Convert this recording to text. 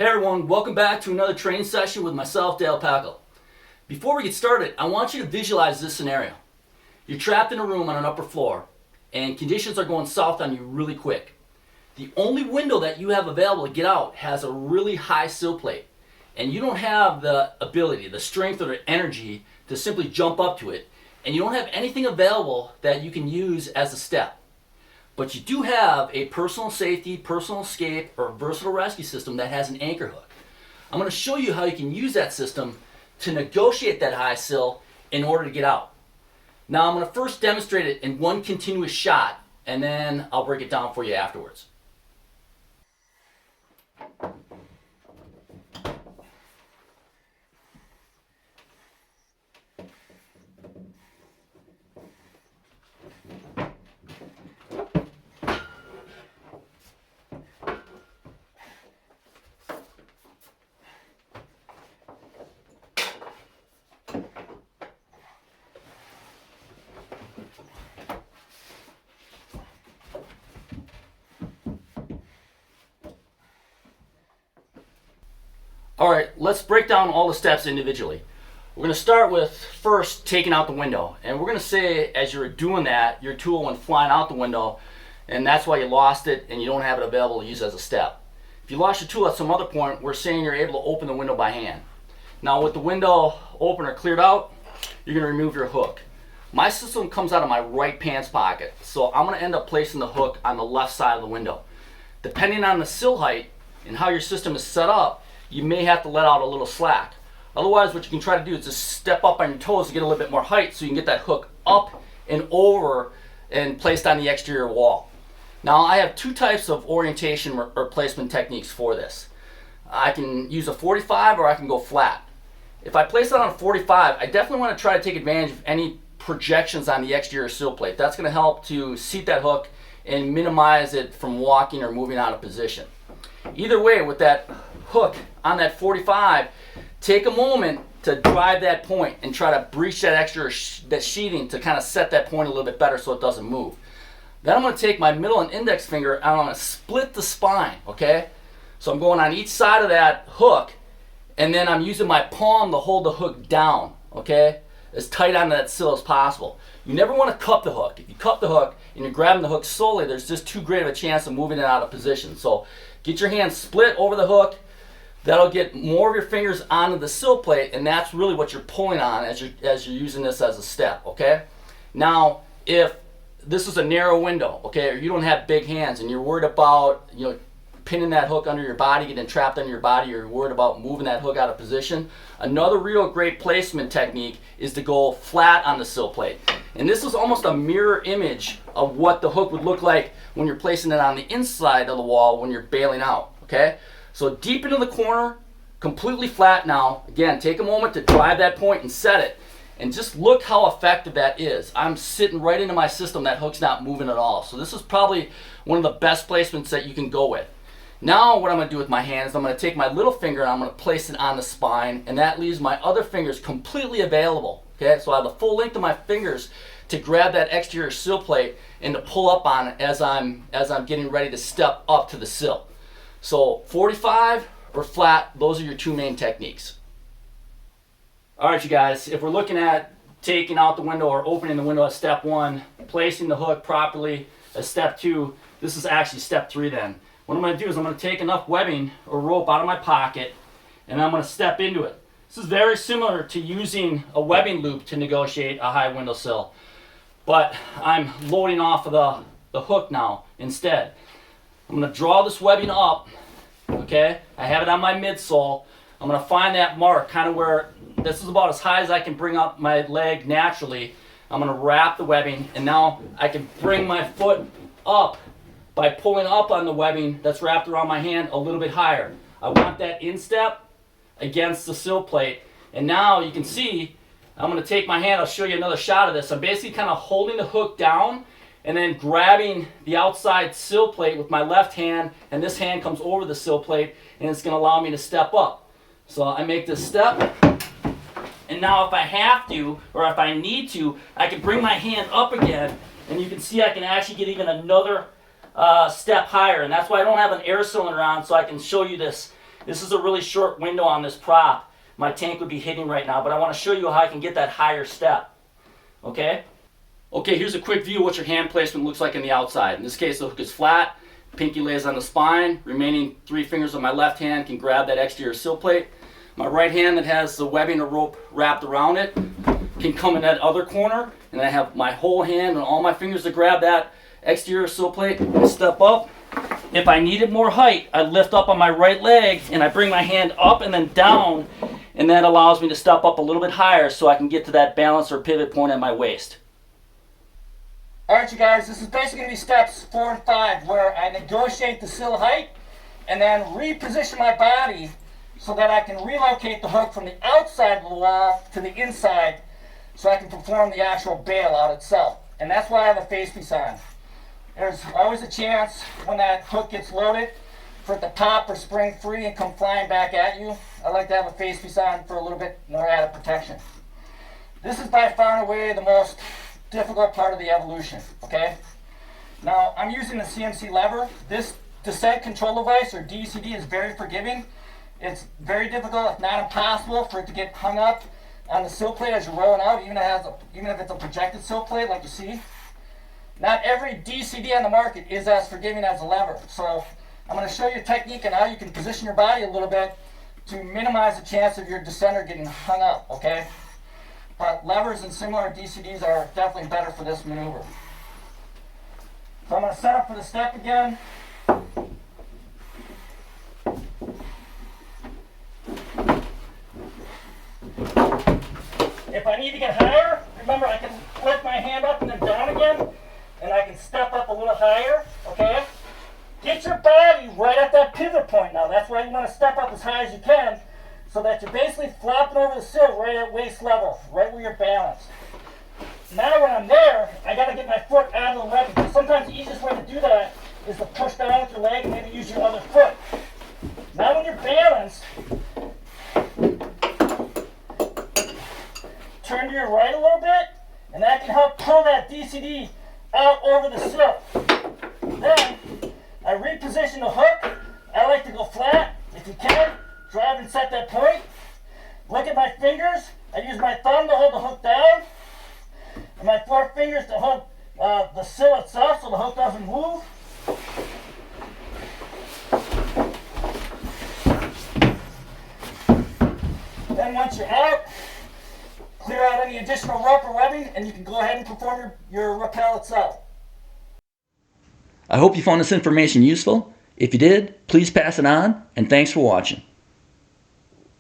Hey everyone, welcome back to another training session with myself, Pekel. Before we get started, I want you to visualize this scenario. You're trapped in a room on an upper floor and conditions are going south on you really quick. The only window that you have available to get out has a really high sill plate, and you don't have the ability, the strength, or the energy to simply jump up to it, and you don't have anything available that you can use as a step. But you do have a personal safety, personal escape, or versatile rescue system that has an anchor hook. I'm going to show you how you can use that system to negotiate that high sill in order to get out. Now I'm going to first demonstrate it in one continuous shot, and then I'll break it down for you afterwards. Alright, let's break down all the steps individually. We're going to start with first taking out the window. And we're going to say as you're doing that, your tool went flying out the window, and that's why you lost it and you don't have it available to use as a step. If you lost your tool at some other point, we're saying you're able to open the window by hand. Now with the window opener cleared out, you're going to remove your hook. My system comes out of my right pants pocket, so I'm going to end up placing the hook on the left side of the window. Depending on the sill height and how your system is set up, you may have to let out a little slack. Otherwise, what you can try to do is just step up on your toes to get a little bit more height so you can get that hook up and over and placed on the exterior wall. Now, I have two types of orientation or placement techniques for this. I can use a 45 or I can go flat. If I place it on a 45, I definitely want to try to take advantage of any projections on the exterior sill plate. That's going to help to seat that hook and minimize it from walking or moving out of position. Either way, with that hook on that 45, take a moment to drive that point and try to breach that extra that sheathing to kind of set that point a little bit better so it doesn't move. Then I'm going to take my middle and index finger and I'm going to split the spine, okay? So I'm going on each side of that hook, and then I'm using my palm to hold the hook down, okay? As tight on that sill as possible. You never want to cup the hook. If you cup the hook and you're grabbing the hook slowly, there's just too great of a chance of moving it out of position. So get your hand split over the hook. That'll get more of your fingers onto the sill plate, and that's really what you're pulling on as you're using this as a step, okay? Now, if this is a narrow window, okay, or you don't have big hands and you're worried about, pinning that hook under your body, getting trapped under your body, or you're worried about moving that hook out of position, another real great placement technique is to go flat on the sill plate. And this is almost a mirror image of what the hook would look like when you're placing it on the inside of the wall when you're bailing out, okay? So deep into the corner, completely flat now. Again, take a moment to drive that point and set it. And just look how effective that is. I'm sitting right into my system. That hook's not moving at all. So this is probably one of the best placements that you can go with. Now what I'm going to do with my hand is I'm going to take my little finger and I'm going to place it on the spine, and that leaves my other fingers completely available. Okay, so I have the full length of my fingers to grab that exterior sill plate and to pull up on it as I'm getting ready to step up to the sill. So 45 or flat, those are your two main techniques. Alright you guys, if we're looking at taking out the window or opening the window as step 1, placing the hook properly as step 2, this is actually step 3 then. What I'm going to do is I'm going to take enough webbing or rope out of my pocket and I'm going to step into it. This is very similar to using a webbing loop to negotiate a high window sill, but I'm loading off of the hook now instead. I'm going to draw this webbing up, okay? I have it on my midsole. I'm going to find that mark, kind of where this is about as high as I can bring up my leg naturally. I'm going to wrap the webbing, and now I can bring my foot up by pulling up on the webbing that's wrapped around my hand a little bit higher. I want that instep against the sill plate, and now you can see I'm going to take my hand. I'll show you another shot of this. I'm basically kind of holding the hook down and then grabbing the outside sill plate with my left hand, and this hand comes over the sill plate, and it's going to allow me to step up. So I make this step, and now if I have to, or if I need to, I can bring my hand up again, and you can see I can actually get even another step higher, and that's why I don't have an air cylinder on, so I can show you this This is a really short window on this prop. My tank would be hitting right now, but I want to show you how I can get that higher step. Okay? Okay, here's a quick view of what your hand placement looks like on the outside. In this case, the hook is flat, pinky lays on the spine, remaining 3 fingers of my left hand can grab that exterior sill plate. My right hand that has the webbing or rope wrapped around it can come in that other corner, and I have my whole hand and all my fingers to grab that exterior sill plate and step up. If I needed more height, I lift up on my right leg and I bring my hand up and then down, and that allows me to step up a little bit higher so I can get to that balance or pivot point at my waist. Alright you guys, this is basically going to be steps 4 and 5 where I negotiate the sill height and then reposition my body so that I can relocate the hook from the outside of the wall to the inside so I can perform the actual bailout itself. And that's why I have a face piece on. There's always a chance when that hook gets loaded for it to pop or spring free and come flying back at you. I like to have a face piece on for a little bit more added protection. This is by far and away the most difficult part of the evolution, okay? Now, I'm using the CNC lever. This descent control device, or DCD, is very forgiving. It's very difficult, if not impossible, for it to get hung up on the sill plate as you're rolling out, even if it's a projected sill plate like you see. Not every DCD on the market is as forgiving as a lever. So I'm going to show you a technique on how you can position your body a little bit to minimize the chance of your descender getting hung up, okay? But levers and similar DCDs are definitely better for this maneuver. So I'm going to set up for the step again. If I need to get higher, remember I can lift my hand up and then down again, and I can step up a little higher, okay? Get your body right at that pivot point now. That's why you want to step up as high as you can so that you're basically flopping over the sill right at waist level, right where you're balanced. Now when I'm there, I got to get my foot out of the webbing. Sometimes the easiest way to do that is to push down with your leg and maybe use your other foot. Now when you're balanced, turn to your right a little bit, and that can help pull that DCD out over the sill. Then, I reposition the hook. I like to go flat, if you can. Drive and set that point. Look at my fingers. I use my thumb to hold the hook down, and my 4 fingers to hold the sill itself so the hook doesn't move. Then once you're out, clear out any additional rope or webbing, and you can go ahead and perform your rappel itself. I hope you found this information useful. If you did, please pass it on, and thanks for watching.